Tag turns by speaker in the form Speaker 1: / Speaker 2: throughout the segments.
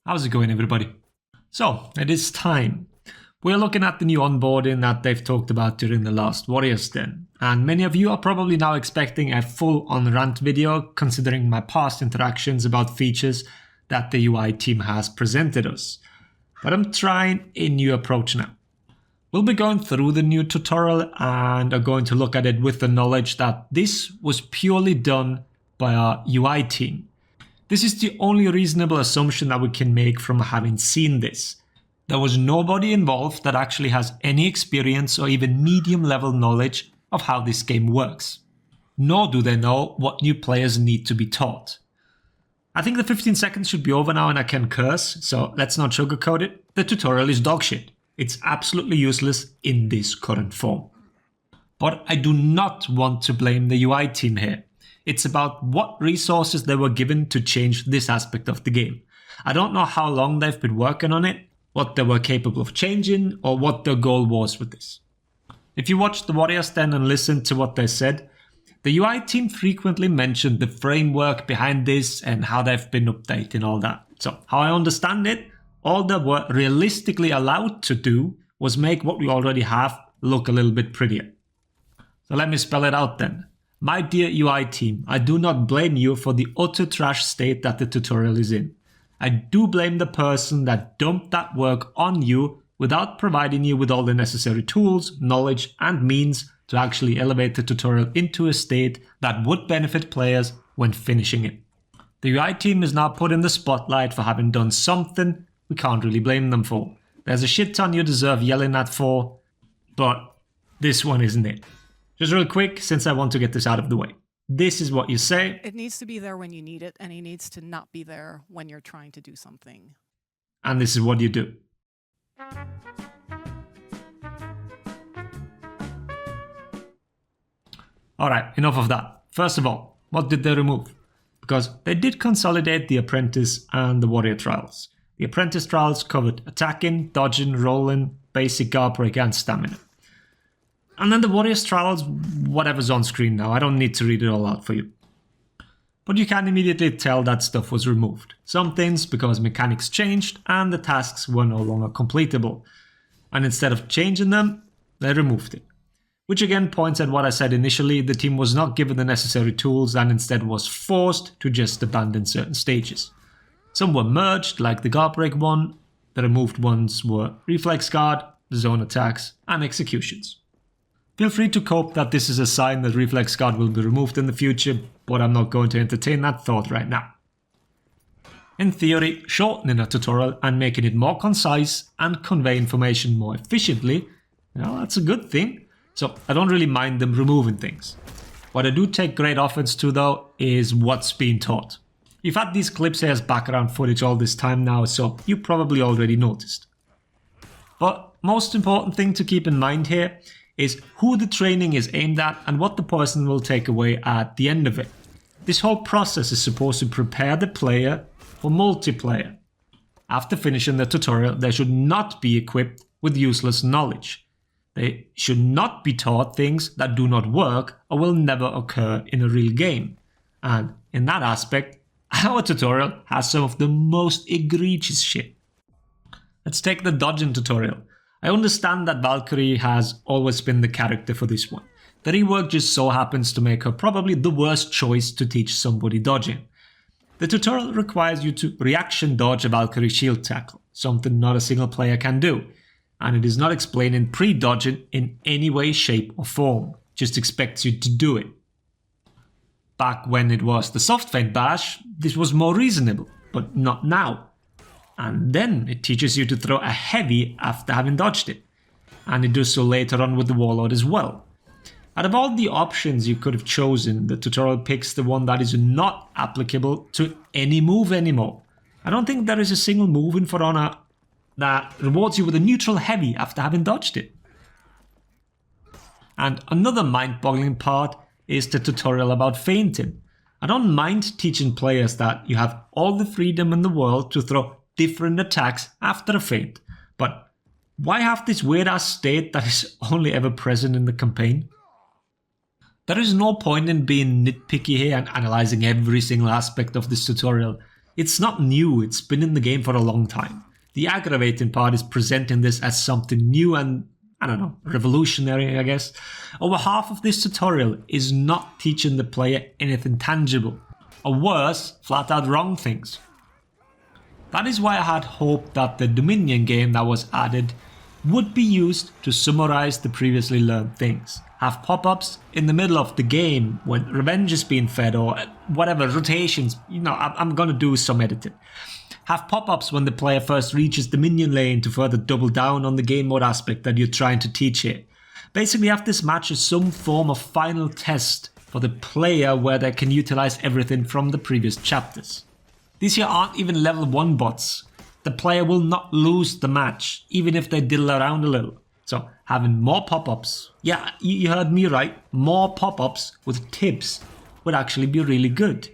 Speaker 1: How's it going, everybody? So, it is time. We're looking at the new onboarding that they've talked about during the last Warriors Den, and many of you are probably now expecting a full-on rant video considering my past interactions about features that the UI team has presented us. But I'm trying a new approach now. We'll be going through the new tutorial and are going to look at it with the knowledge that this was purely done by our UI team. This is the only reasonable assumption that we can make from having seen this. There was nobody involved that actually has any experience or even medium level knowledge of how this game works. Nor do they know what new players need to be taught. I think the 15 seconds should be over now and I can curse, so let's not sugarcoat it. The tutorial is dogshit. It's absolutely useless in this current form. But I do not want to blame the UI team here. It's about what resources they were given to change this aspect of the game. I don't know how long they've been working on it, what they were capable of changing, or what their goal was with this. If you watched the Warriors Den and listened to what they said, the UI team frequently mentioned the framework behind this and how they've been updating all that. So, how I understand it, all they were realistically allowed to do was make what we already have look a little bit prettier. So let me spell it out then. My dear UI team, I do not blame you for the utter trash state that the tutorial is in. I do blame the person that dumped that work on you without providing you with all the necessary tools, knowledge, and means to actually elevate the tutorial into a state that would benefit players when finishing it. The UI team is now put in the spotlight for having done something we can't really blame them for. There's a shit ton you deserve yelling at for, but this one isn't it. Just real quick, since I want to get this out of the way. This is what you say.
Speaker 2: It needs to be there when you need it, and it needs to not be there when you're trying to do something.
Speaker 1: And this is what you do. Alright, enough of that. First of all, what did they remove? Because they did consolidate the Apprentice and the Warrior trials. The Apprentice trials covered attacking, dodging, rolling, basic guard break, and stamina. And then the Warriors trials, whatever's on screen now, I don't need to read it all out for you. But you can immediately tell that stuff was removed. Some things because mechanics changed and the tasks were no longer completable. And instead of changing them, they removed it. Which again points at what I said initially, the team was not given the necessary tools and instead was forced to just abandon certain stages. Some were merged, like the guard break one. The removed ones were reflex guard, zone attacks, and executions. Feel free to cope that this is a sign that reflex guard will be removed in the future, but I'm not going to entertain that thought right now. In theory, shortening a tutorial and making it more concise and convey information more efficiently, that's a good thing. So I don't really mind them removing things. What I do take great offense to though is what's being taught. You've had these clips here as background footage all this time now, so you probably already noticed. But most important thing to keep in mind here is who the training is aimed at and what the person will take away at the end of it. This whole process is supposed to prepare the player for multiplayer. After finishing the tutorial, they should not be equipped with useless knowledge. They should not be taught things that do not work or will never occur in a real game. And in that aspect, our tutorial has some of the most egregious shit. Let's take the dodging tutorial. I understand that Valkyrie has always been the character for this one. The rework just so happens to make her probably the worst choice to teach somebody dodging. The tutorial requires you to reaction dodge a Valkyrie shield tackle, something not a single player can do. And it is not explaining pre-dodging in any way, shape or form, just expects you to do it. Back when it was the soft feint bash, this was more reasonable, but not now. And then it teaches you to throw a heavy after having dodged it. And it does so later on with the Warlord as well. Out of all the options you could have chosen, the tutorial picks the one that is not applicable to any move anymore. I don't think there is a single move in For Honor that rewards you with a neutral heavy after having dodged it. And another mind-boggling part is the tutorial about feinting. I don't mind teaching players that you have all the freedom in the world to throw different attacks after a feint, but why have this weird ass state that is only ever present in the campaign? There is no point in being nitpicky here and analyzing every single aspect of this tutorial. It's not new, it's been in the game for a long time. The aggravating part is presenting this as something new and, I don't know, revolutionary, I guess. Over half of this tutorial is not teaching the player anything tangible, or worse, flat out wrong things. That is why I had hoped that the Dominion game that was added would be used to summarize the previously learned things. Have pop-ups in the middle of the game when revenge is being fed or whatever, rotations, I'm gonna do some editing. Have pop-ups when the player first reaches the minion lane to further double down on the game mode aspect that you're trying to teach here. Basically have this match as some form of final test for the player where they can utilize everything from the previous chapters. These here aren't even level 1 bots. The player will not lose the match, even if they diddle around a little. So having more pop-ups, yeah, you heard me right, more pop-ups with tips would actually be really good.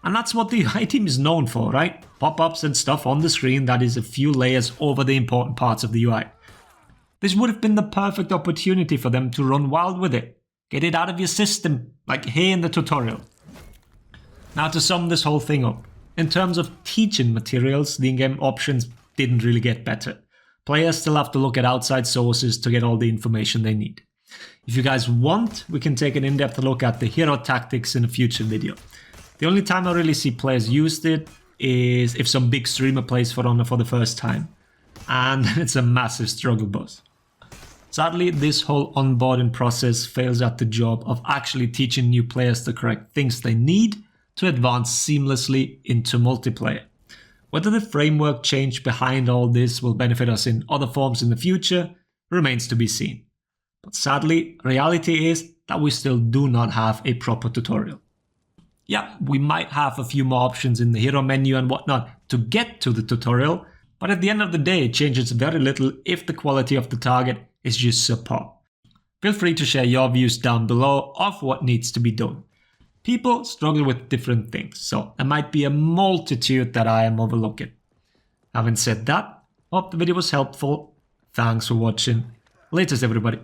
Speaker 1: And that's what the UI team is known for, right? Pop-ups and stuff on the screen that is a few layers over the important parts of the UI. This would have been the perfect opportunity for them to run wild with it. Get it out of your system, like here in the tutorial. Now to sum this whole thing up. In terms of teaching materials, the in-game options didn't really get better. Players still have to look at outside sources to get all the information they need. If you guys want, we can take an in-depth look at the hero tactics in a future video. The only time I really see players use it is if some big streamer plays For Honor for the first time. And it's a massive struggle bus. Sadly, this whole onboarding process fails at the job of actually teaching new players the correct things they need to advance seamlessly into multiplayer. Whether the framework change behind all this will benefit us in other forms in the future remains to be seen. But sadly, reality is that we still do not have a proper tutorial. Yeah, we might have a few more options in the hero menu and whatnot to get to the tutorial, but at the end of the day it changes very little if the quality of the target is just subpar. Feel free to share your views down below of what needs to be done. People struggle with different things, so there might be a multitude that I am overlooking. Having said that, hope the video was helpful. Thanks for watching. Latest everybody.